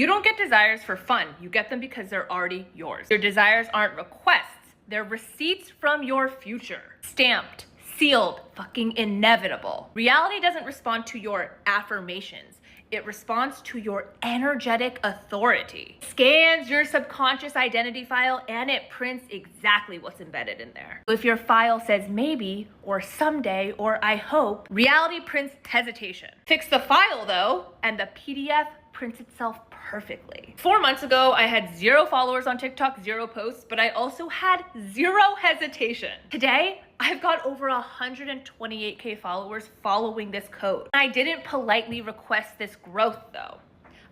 You don't get desires for fun. You get them because they're already yours. Your desires aren't requests. They're receipts from your future. Stamped, sealed, fucking inevitable. Reality doesn't respond to your affirmations. It responds to your energetic authority. Scans your subconscious identity file and it prints exactly what's embedded in there. If your file says maybe, or someday, or I hope, reality prints hesitation. Fix the file though, and the PDF prints itself perfectly. 4 months ago, I had 0 followers on TikTok, 0 posts, but I also had 0 hesitation. Today, I've got over 128K followers following this code. I didn't politely request this growth though.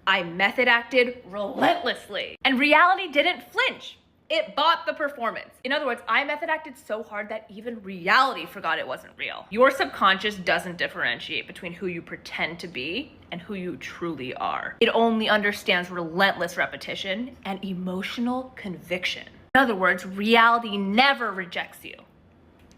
I method acted relentlessly. And reality didn't flinch. It bought the performance. In other words, I method acted so hard that even reality forgot it wasn't real. Your subconscious doesn't differentiate between who you pretend to be and who you truly are. It only understands relentless repetition and emotional conviction. In other words, reality never rejects you.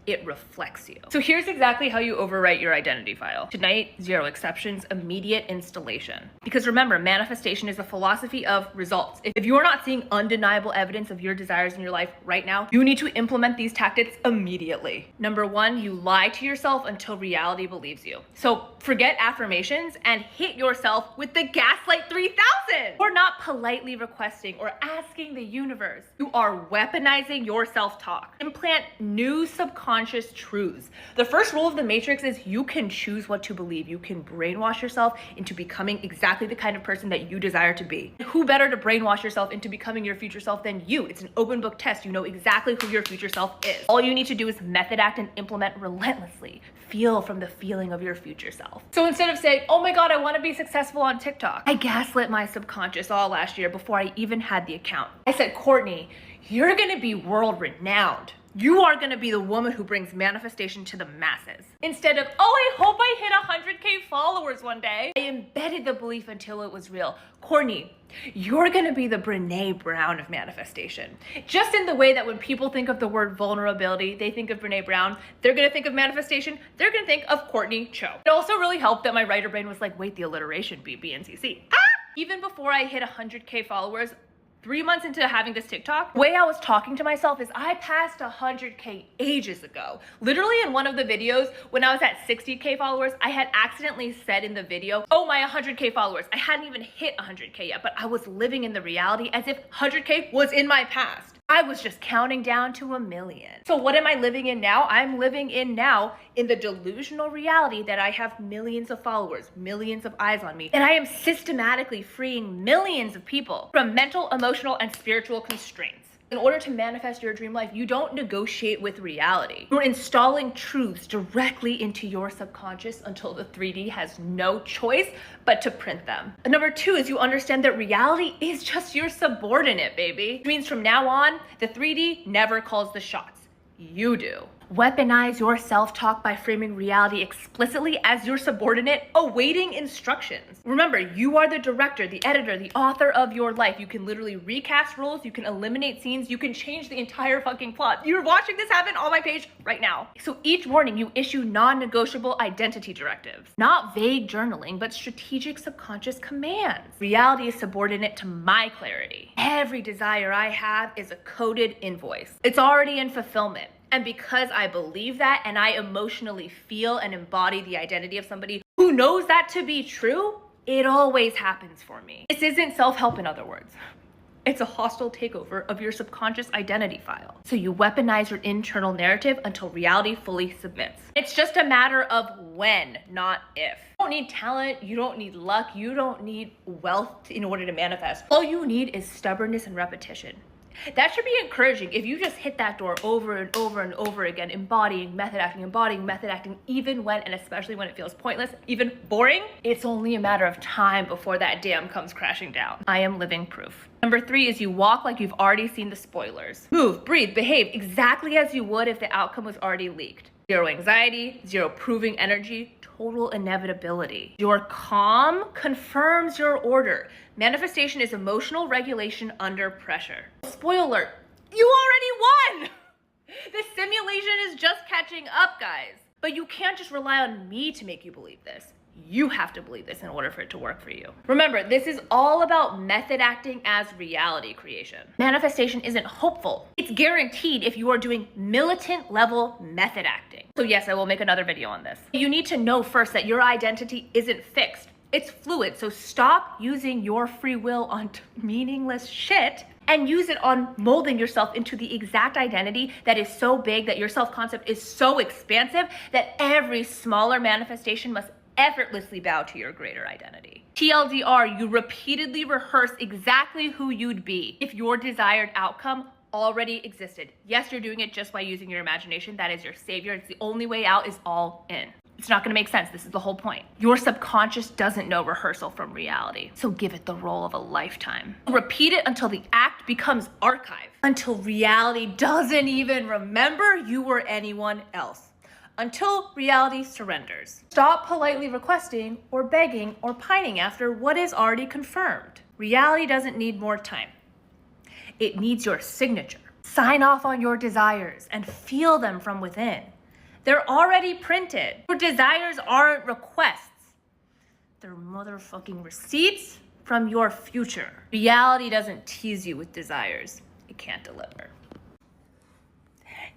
It reflects you. So here's exactly how you overwrite your identity file. Tonight, 0 exceptions, immediate installation. Because remember, manifestation is a philosophy of results. If you're not seeing undeniable evidence of your desires in your life right now, you need to implement these tactics immediately. Number 1, you lie to yourself until reality believes you. So forget affirmations and hit yourself with the Gaslight 3000. You're not politely requesting or asking the universe. You are weaponizing your self-talk. Implant new subconscious truths. The first rule of the Matrix is you can choose what to believe. You can brainwash yourself into becoming exactly the kind of person that you desire to be. Who better to brainwash yourself into becoming your future self than you? It's an open book test. You know exactly who your future self is. All you need to do is method act and implement relentlessly. Feel from the feeling of your future self. So instead of saying, oh my God, I want to be successful on TikTok, I gaslit my subconscious all last year before I even had the account. I said, Courtney, you're going to be world renowned. You are gonna be the woman who brings manifestation to the masses. Instead of, oh, I hope I hit 100K followers one day, I embedded the belief until it was real. Courtney, you're gonna be the Brene Brown of manifestation. Just in the way that when people think of the word vulnerability, they think of Brene Brown, they're gonna think of manifestation, they're gonna think of Courtney Cho. It also really helped that my writer brain was like, wait, the alliteration, BBNCC. Ah! Even before I hit 100K followers, 3 months into having this TikTok, the way I was talking to myself is I passed 100K ages ago. Literally in one of the videos, when I was at 60K followers, I had accidentally said in the video, oh, my 100K followers. I hadn't even hit 100K yet, but I was living in the reality as if 100K was in my past. I was just counting down to 1 million. So what am I living in now? I'm living in now in the delusional reality that I have millions of followers, millions of eyes on me, and I am systematically freeing millions of people from mental, emotional, and spiritual constraints. In order to manifest your dream life, you don't negotiate with reality. You're installing truths directly into your subconscious until the 3D has no choice but to print them. And number 2 is you understand that reality is just your subordinate, baby. Which means from now on, the 3D never calls the shots. You do. Weaponize your self-talk by framing reality explicitly as your subordinate awaiting instructions. Remember, you are the director, the editor, the author of your life. You can literally recast roles, you can eliminate scenes, you can change the entire fucking plot. You're watching this happen on my page right now. So each morning you issue non-negotiable identity directives. Not vague journaling, but strategic subconscious commands. Reality is subordinate to my clarity. Every desire I have is a coded invoice. It's already in fulfillment. And because I believe that and I emotionally feel and embody the identity of somebody who knows that to be true, it always happens for me. This isn't self-help, in other words. It's a hostile takeover of your subconscious identity file. So you weaponize your internal narrative until reality fully submits. It's just a matter of when, not if. You don't need talent, you don't need luck, you don't need wealth in order to manifest. All you need is stubbornness and repetition. That should be encouraging if you just hit that door over and over and over again, embodying method acting, even when and especially when it feels pointless, even boring. It's only a matter of time before that dam comes crashing down. I am living proof. Number 3 is you walk like you've already seen the spoilers. Move, breathe, behave exactly as you would if the outcome was already leaked. 0 anxiety, 0 proving energy, total inevitability. Your calm confirms your order. Manifestation is emotional regulation under pressure. Spoiler alert, you already won! The simulation is just catching up, guys. But you can't just rely on me to make you believe this. You have to believe this in order for it to work for you. Remember, this is all about method acting as reality creation. Manifestation isn't hopeful. It's guaranteed if you are doing militant level method acting. So yes, I will make another video on this. You need to know first that your identity isn't fixed. It's fluid, so stop using your free will on meaningless shit and use it on molding yourself into the exact identity that is so big, that your self-concept is so expansive that every smaller manifestation must effortlessly bow to your greater identity. TLDR, you repeatedly rehearse exactly who you'd be if your desired outcome already existed. Yes, you're doing it just by using your imagination. That is your savior. It's the only way out is all in. It's not gonna make sense. This is the whole point. Your subconscious doesn't know rehearsal from reality, so give it the role of a lifetime. Repeat it until the act becomes archive, until reality doesn't even remember you or anyone else, until reality surrenders. Stop politely requesting or begging or pining after what is already confirmed. Reality doesn't need more time. It needs your signature. Sign off on your desires and feel them from within. They're already printed. Your desires aren't requests. They're motherfucking receipts from your future. Reality doesn't tease you with desires. It can't deliver.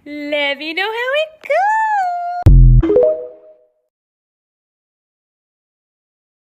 Let me know how it goes.